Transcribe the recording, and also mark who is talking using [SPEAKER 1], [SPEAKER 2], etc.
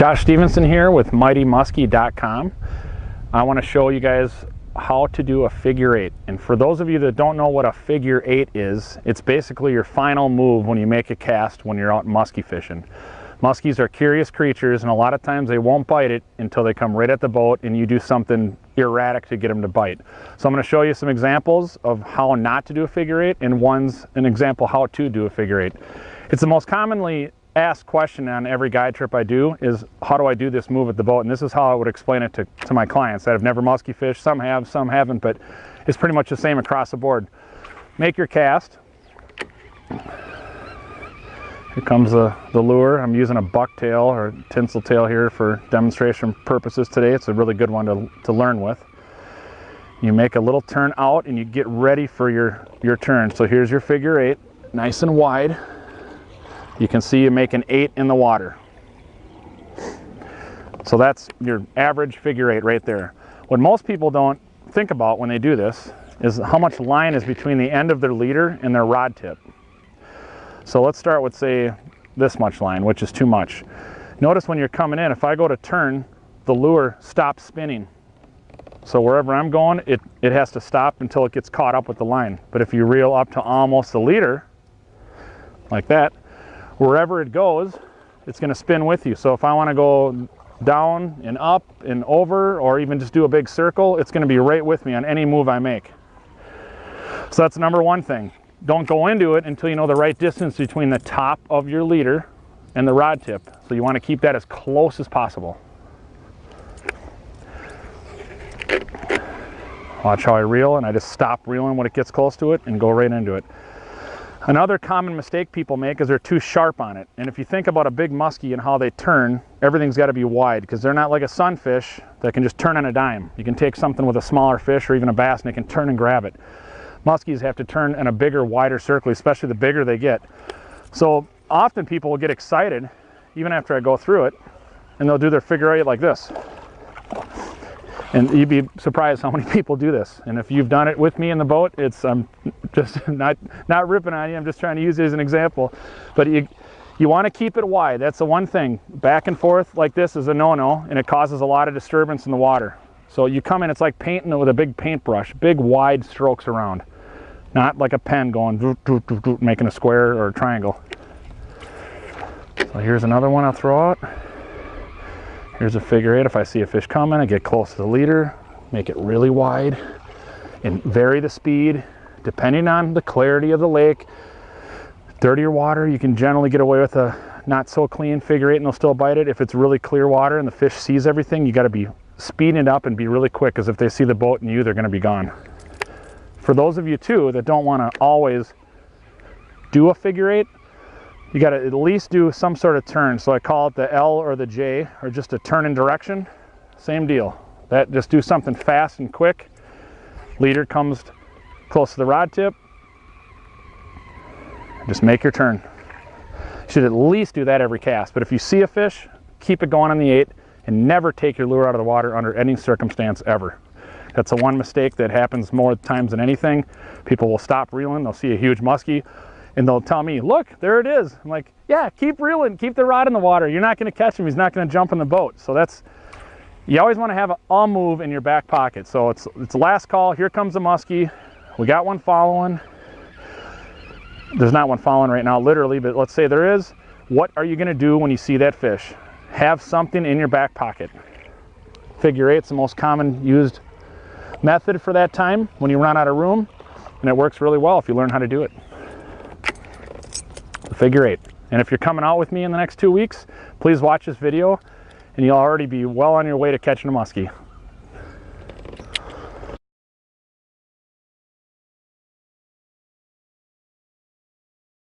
[SPEAKER 1] Josh Stevenson here with MightyMusky.com. I want to show you guys how to do a figure eight. And for those of you that don't know what a figure eight is, it's basically your final move when you make a cast when you're out musky fishing. Muskies are curious creatures, and a lot of times they won't bite it until they come right at the boat and you do something erratic to get them to bite. So I'm going to show you some examples of how not to do a figure eight, and one's an example how to do a figure eight. It's the most commonly asked question on every guide trip I do is, how do I do this move at the boat? And this is how I would explain it to my clients that have never musky fished. Some have, some haven't, but it's pretty much the same across the board. Make your cast. Here comes the lure. I'm using a bucktail or tinsel tail here for demonstration purposes today. It's a really good one to learn with. You make a little turn out and you get ready for your turn. So here's your figure eight, nice and wide. You can see you make an 8 in the water. So that's your average figure eight right there. What most people don't think about when they do this is how much line is between the end of their leader and their rod tip. So let's start with, say, this much line, which is too much. Notice when you're coming in, if I go to turn, the lure stops spinning. So wherever I'm going, it has to stop until it gets caught up with the line. But if you reel up to almost the leader, like that, wherever it goes, it's going to spin with you. So if I want to go down and up and over, or even just do a big circle, it's going to be right with me on any move I make. So that's number one thing. Don't go into it until you know the right distance between the top of your leader and the rod tip. So you want to keep that as close as possible. Watch how I reel, and I just stop reeling when it gets close to it and go right into it. Another common mistake people make is they're too sharp on it. And if you think about a big muskie and how they turn, everything's got to be wide, because they're not like a sunfish that can just turn on a dime. You can take something with a smaller fish or even a bass and it can turn and grab it. Muskies have to turn in a bigger, wider circle, especially the bigger they get. So often people will get excited, even after I go through it, and they'll do their figure eight like this. And you'd be surprised how many people do this. And if you've done it with me in the boat, I'm just not ripping on you. I'm just trying to use it as an example. But you want to keep it wide. That's the one thing. Back and forth like this is a no-no, and it causes a lot of disturbance in the water. So you come in, it's like painting it with a big paintbrush, big wide strokes around. Not like a pen going doot, doot, doot, doot, making a square or a triangle. So here's another one I'll throw out. Here's a figure eight. If I see a fish coming, I get close to the leader, make it really wide, and vary the speed depending on the clarity of the lake. Dirtier water, you can generally get away with a not so clean figure eight and they'll still bite it. If it's really clear water and the fish sees everything, you got to be speeding it up and be really quick, because if they see the boat and you, they're going to be gone. For those of you too that don't want to always do a figure eight, you got to at least do some sort of turn. So I call it the L or the J, or just a turn in direction. Same deal. That just do something fast and quick. Leader comes close to the rod tip. Just make your turn. You should at least do that every cast. But if you see a fish, keep it going on the 8 and never take your lure out of the water under any circumstance ever. That's the one mistake that happens more times than anything. People will stop reeling, they'll see a huge muskie, and they'll tell me, look, there it is. I'm like, yeah, keep reeling, keep the rod in the water. You're not gonna catch him, he's not gonna jump in the boat. So you always wanna have a move in your back pocket. So it's last call, here comes a muskie. We got one following. There's not one following right now, literally, but let's say there is. What are you gonna do when you see that fish? Have something in your back pocket. Figure eight's the most common used method for that time when you run out of room, and it works really well if you learn how to do it. The figure eight. And if you're coming out with me in the next 2 weeks, please watch this video and you'll already be well on your way to catching a muskie.